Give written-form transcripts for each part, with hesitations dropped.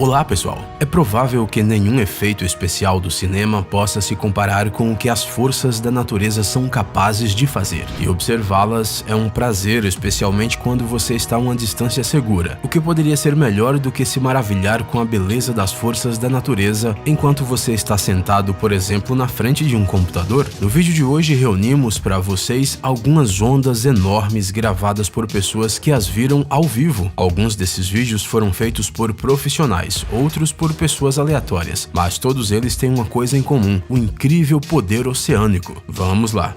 Olá pessoal, é provável que nenhum efeito especial do cinema possa se comparar com o que as forças da natureza são capazes de fazer, e observá-las é um prazer, especialmente quando você está a uma distância segura. O que poderia ser melhor do que se maravilhar com a beleza das forças da natureza enquanto você está sentado, por exemplo, na frente de um computador? No vídeo de hoje reunimos para vocês algumas ondas enormes gravadas por pessoas que as viram ao vivo. Alguns desses vídeos foram feitos por profissionais, outros por pessoas aleatórias, mas todos eles têm uma coisa em comum: o incrível poder oceânico. Vamos lá!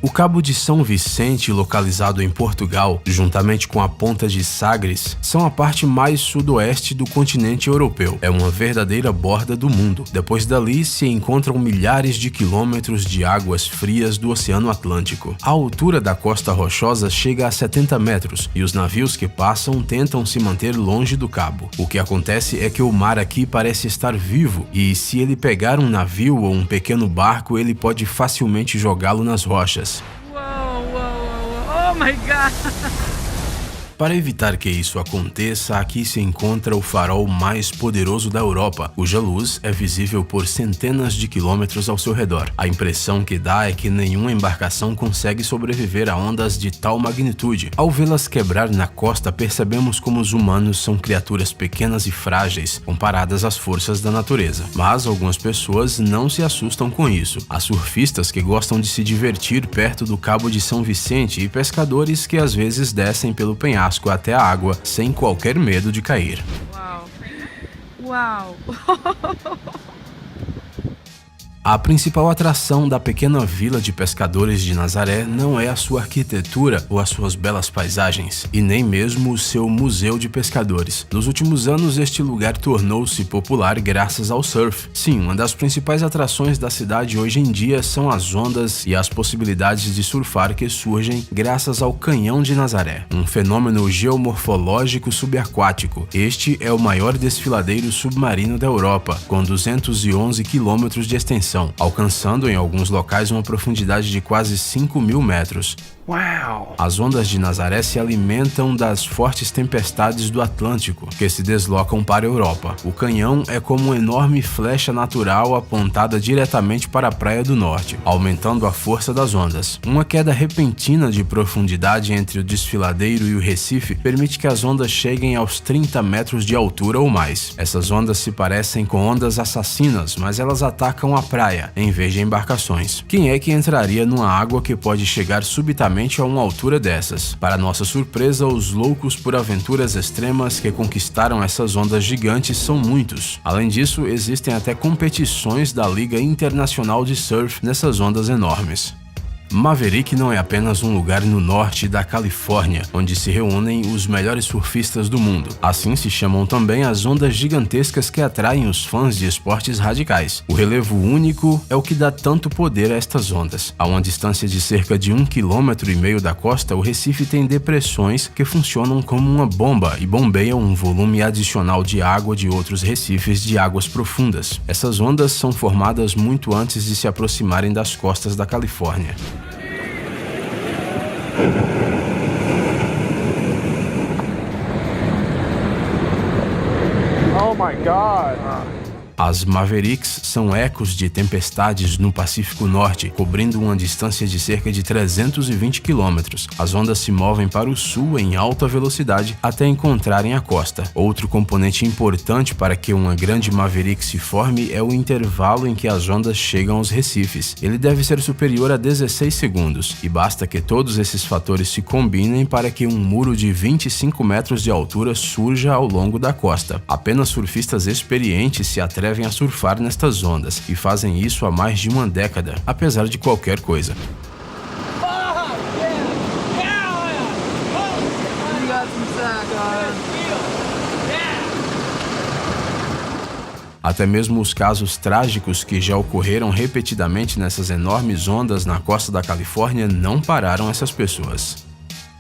O Cabo de São Vicente, localizado em Portugal, juntamente com a Ponta de Sagres, são a parte mais sudoeste do continente europeu. É uma verdadeira borda do mundo. Depois dali se encontram milhares de quilômetros de águas frias do Oceano Atlântico. A altura da costa rochosa chega a 70 metros e os navios que passam tentam se manter longe do cabo. O que acontece é que o mar aqui parece estar vivo e, se ele pegar um navio ou um pequeno barco, ele pode facilmente jogá-lo nas rochas. Oh my God! Para evitar que isso aconteça, aqui se encontra o farol mais poderoso da Europa, cuja luz é visível por centenas de quilômetros ao seu redor. A impressão que dá é que nenhuma embarcação consegue sobreviver a ondas de tal magnitude. Ao vê-las quebrar na costa, percebemos como os humanos são criaturas pequenas e frágeis comparadas às forças da natureza. Mas algumas pessoas não se assustam com isso. Há surfistas que gostam de se divertir perto do Cabo de São Vicente e pescadores que às vezes descem pelo penhasco até a água sem qualquer medo de cair. Uau! A principal atração da pequena vila de pescadores de Nazaré não é a sua arquitetura ou as suas belas paisagens, e nem mesmo o seu museu de pescadores. Nos últimos anos, este lugar tornou-se popular graças ao surf. Sim, uma das principais atrações da cidade hoje em dia são as ondas e as possibilidades de surfar que surgem graças ao Canhão de Nazaré, um fenômeno geomorfológico subaquático. Este é o maior desfiladeiro submarino da Europa, com 211 quilômetros de extensão, alcançando em alguns locais uma profundidade de quase 5.000 metros. Uau! As ondas de Nazaré se alimentam das fortes tempestades do Atlântico, que se deslocam para a Europa. O canhão é como uma enorme flecha natural apontada diretamente para a Praia do Norte, aumentando a força das ondas. Uma queda repentina de profundidade entre o desfiladeiro e o Recife permite que as ondas cheguem aos 30 metros de altura ou mais. Essas ondas se parecem com ondas assassinas, mas elas atacam a praia, em vez de embarcações. Quem é que entraria numa água que pode chegar subitamente a uma altura dessas? Para nossa surpresa, os loucos por aventuras extremas que conquistaram essas ondas gigantes são muitos. Além disso, existem até competições da Liga Internacional de Surf nessas ondas enormes. Maverick não é apenas um lugar no norte da Califórnia, onde se reúnem os melhores surfistas do mundo. Assim se chamam também as ondas gigantescas que atraem os fãs de esportes radicais. O relevo único é o que dá tanto poder a estas ondas. A uma distância de cerca de 1,5 km da costa, o Recife tem depressões que funcionam como uma bomba e bombeiam um volume adicional de água de outros recifes de águas profundas. Essas ondas são formadas muito antes de se aproximarem das costas da Califórnia. Oh my God! As Mavericks são ecos de tempestades no Pacífico Norte, cobrindo uma distância de cerca de 320 quilômetros. As ondas se movem para o sul em alta velocidade até encontrarem a costa. Outro componente importante para que uma grande Maverick se forme é o intervalo em que as ondas chegam aos recifes. Ele deve ser superior a 16 segundos, e basta que todos esses fatores se combinem para que um muro de 25 metros de altura surja ao longo da costa. Apenas surfistas experientes se atrevem a surfar nestas ondas, e fazem isso há mais de uma década, apesar de qualquer coisa. Até mesmo os casos trágicos que já ocorreram repetidamente nessas enormes ondas na costa da Califórnia não pararam essas pessoas.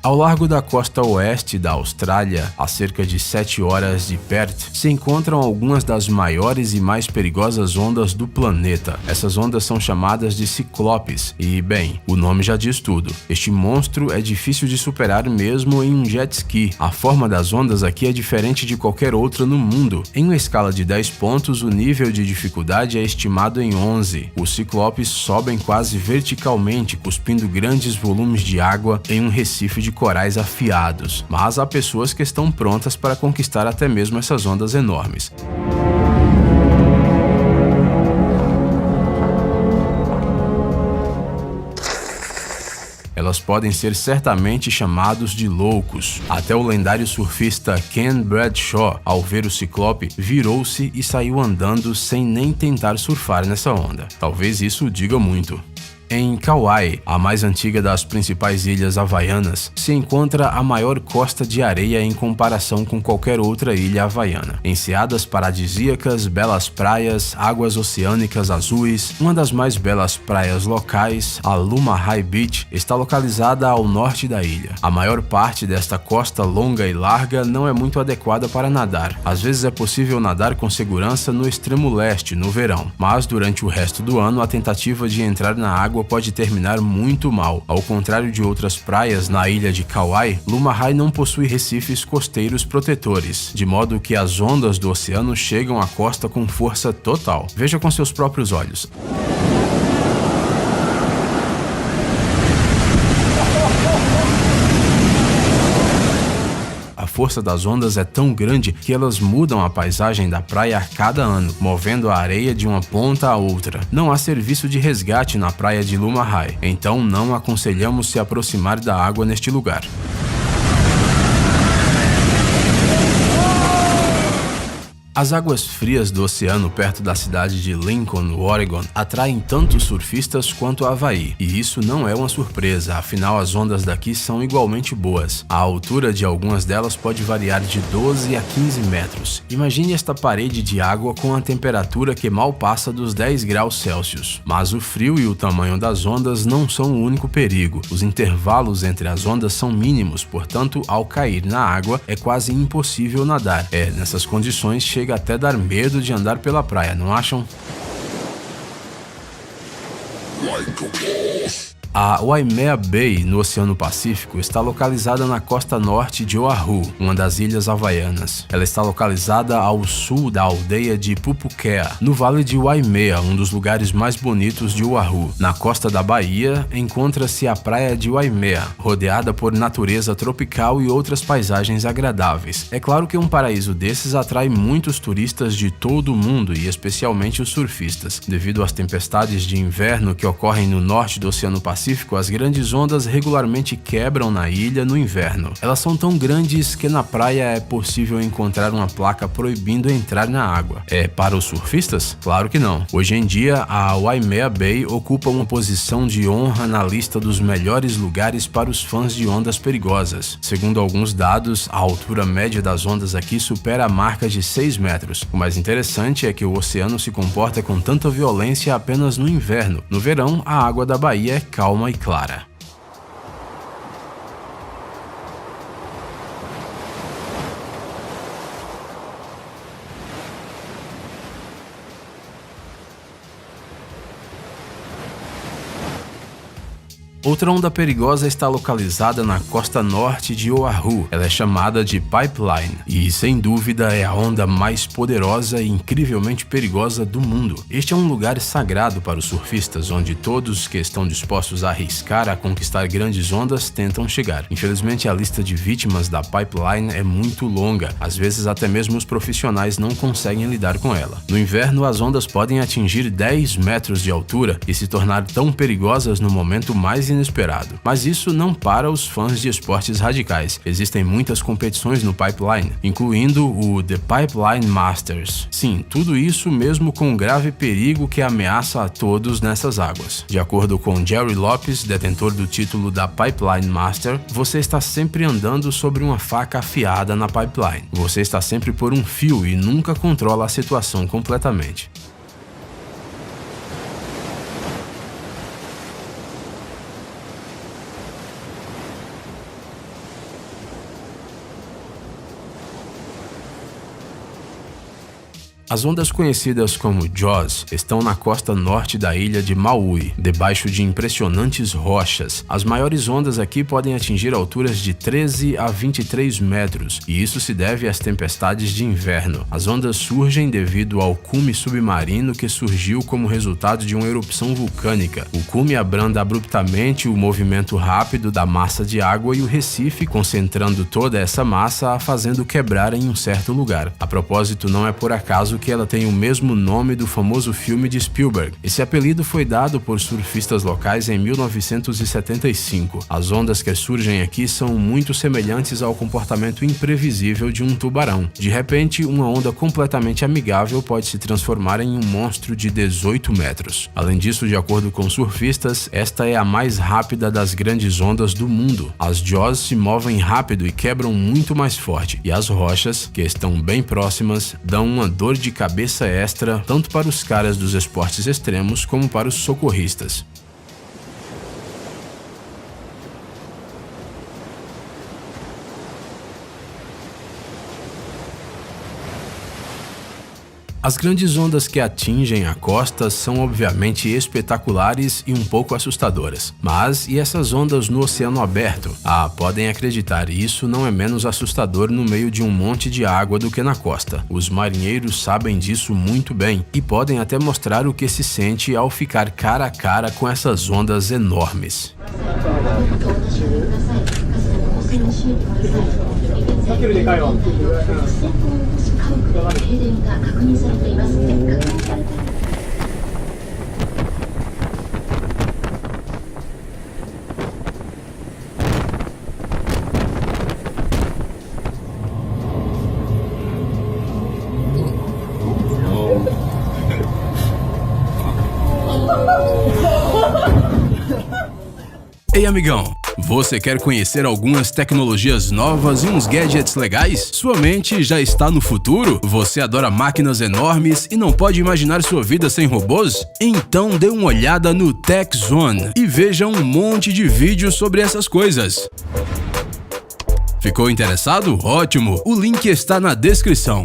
Ao largo da costa oeste da Austrália, a cerca de 7 horas de Perth, se encontram algumas das maiores e mais perigosas ondas do planeta. Essas ondas são chamadas de ciclopes e, bem, o nome já diz tudo. Este monstro é difícil de superar mesmo em um jet ski. A forma das ondas aqui é diferente de qualquer outra no mundo. Em uma escala de 10 pontos, o nível de dificuldade é estimado em 11. Os ciclopes sobem quase verticalmente, cuspindo grandes volumes de água em um recife de corais afiados, mas há pessoas que estão prontas para conquistar até mesmo essas ondas enormes. Elas podem ser certamente chamados de loucos. Até o lendário surfista Ken Bradshaw, ao ver o ciclope, virou-se e saiu andando sem nem tentar surfar nessa onda. Talvez isso diga muito. Em Kauai, a mais antiga das principais ilhas havaianas, se encontra a maior costa de areia em comparação com qualquer outra ilha havaiana. Enseadas paradisíacas, belas praias, águas oceânicas azuis, uma das mais belas praias locais, a Lumahai Beach, está localizada ao norte da ilha. A maior parte desta costa longa e larga não é muito adequada para nadar. Às vezes é possível nadar com segurança no extremo leste, no verão, mas durante o resto do ano a tentativa de entrar na água pode terminar muito mal. Ao contrário de outras praias na ilha de Kauai, Lumahai não possui recifes costeiros protetores, de modo que as ondas do oceano chegam à costa com força total. Veja com seus próprios olhos. A força das ondas é tão grande que elas mudam a paisagem da praia a cada ano, movendo a areia de uma ponta a outra. Não há serviço de resgate na praia de Lumahai, então não aconselhamos se aproximar da água neste lugar. As águas frias do oceano perto da cidade de Lincoln, no Oregon, atraem tanto surfistas quanto Havaí, e isso não é uma surpresa, afinal as ondas daqui são igualmente boas. A altura de algumas delas pode variar de 12 a 15 metros. Imagine esta parede de água com a temperatura que mal passa dos 10 graus Celsius. Mas o frio e o tamanho das ondas não são o único perigo. Os intervalos entre as ondas são mínimos, portanto, ao cair na água é quase impossível nadar. Nessas condições chega até dar medo de andar pela praia, não acham? A Waimea Bay, no Oceano Pacífico, está localizada na costa norte de Oahu, uma das ilhas havaianas. Ela está localizada ao sul da aldeia de Pupukea, no Vale de Waimea, um dos lugares mais bonitos de Oahu. Na costa da baía, encontra-se a praia de Waimea, rodeada por natureza tropical e outras paisagens agradáveis. É claro que um paraíso desses atrai muitos turistas de todo o mundo, e especialmente os surfistas. Devido às tempestades de inverno que ocorrem no norte do Oceano Pacífico, as grandes ondas regularmente quebram na ilha no inverno. Elas são tão grandes que na praia é possível encontrar uma placa proibindo entrar na água. É para os surfistas? Claro que não. Hoje em dia, a Waimea Bay ocupa uma posição de honra na lista dos melhores lugares para os fãs de ondas perigosas. Segundo alguns dados, a altura média das ondas aqui supera a marca de 6 metros. O mais interessante é que o oceano se comporta com tanta violência apenas no inverno. No verão, a água da baía é calma e clara. Outra onda perigosa está localizada na costa norte de Oahu. Ela é chamada de Pipeline e, sem dúvida, é a onda mais poderosa e incrivelmente perigosa do mundo. Este é um lugar sagrado para os surfistas, onde todos que estão dispostos a arriscar a conquistar grandes ondas tentam chegar. Infelizmente, a lista de vítimas da Pipeline é muito longa. Às vezes, até mesmo os profissionais não conseguem lidar com ela. No inverno, as ondas podem atingir 10 metros de altura e se tornar tão perigosas no momento mais inesperado. Mas isso não para os fãs de esportes radicais. Existem muitas competições no Pipeline, incluindo o The Pipeline Masters. Sim, tudo isso mesmo com o grave perigo que ameaça a todos nessas águas. De acordo com Jerry Lopes, detentor do título da Pipeline Master, você está sempre andando sobre uma faca afiada na pipeline. Você está sempre por um fio e nunca controla a situação completamente. As ondas conhecidas como Jaws estão na costa norte da ilha de Maui, debaixo de impressionantes rochas. As maiores ondas aqui podem atingir alturas de 13 a 23 metros, e isso se deve às tempestades de inverno. As ondas surgem devido ao cume submarino que surgiu como resultado de uma erupção vulcânica. O cume abranda abruptamente o movimento rápido da massa de água e o recife, concentrando toda essa massa, a fazendo quebrar em um certo lugar. A propósito, não é por acaso que ela tem o mesmo nome do famoso filme de Spielberg. Esse apelido foi dado por surfistas locais em 1975. As ondas que surgem aqui são muito semelhantes ao comportamento imprevisível de um tubarão. De repente, uma onda completamente amigável pode se transformar em um monstro de 18 metros. Além disso, de acordo com surfistas, esta é a mais rápida das grandes ondas do mundo. As Jaws se movem rápido e quebram muito mais forte, e as rochas, que estão bem próximas, dão uma dor de cabeça extra tanto para os caras dos esportes extremos como para os socorristas. As grandes ondas que atingem a costa são obviamente espetaculares e um pouco assustadoras. Mas e essas ondas no oceano aberto? Podem acreditar, isso não é menos assustador no meio de um monte de água do que na costa. Os marinheiros sabem disso muito bem e podem até mostrar o que se sente ao ficar cara a cara com essas ondas enormes. Ei, amigão! Você quer conhecer algumas tecnologias novas e uns gadgets legais? Sua mente já está no futuro? Você adora máquinas enormes e não pode imaginar sua vida sem robôs? Então dê uma olhada no Tech Zone e veja um monte de vídeos sobre essas coisas. Ficou interessado? Ótimo! O link está na descrição.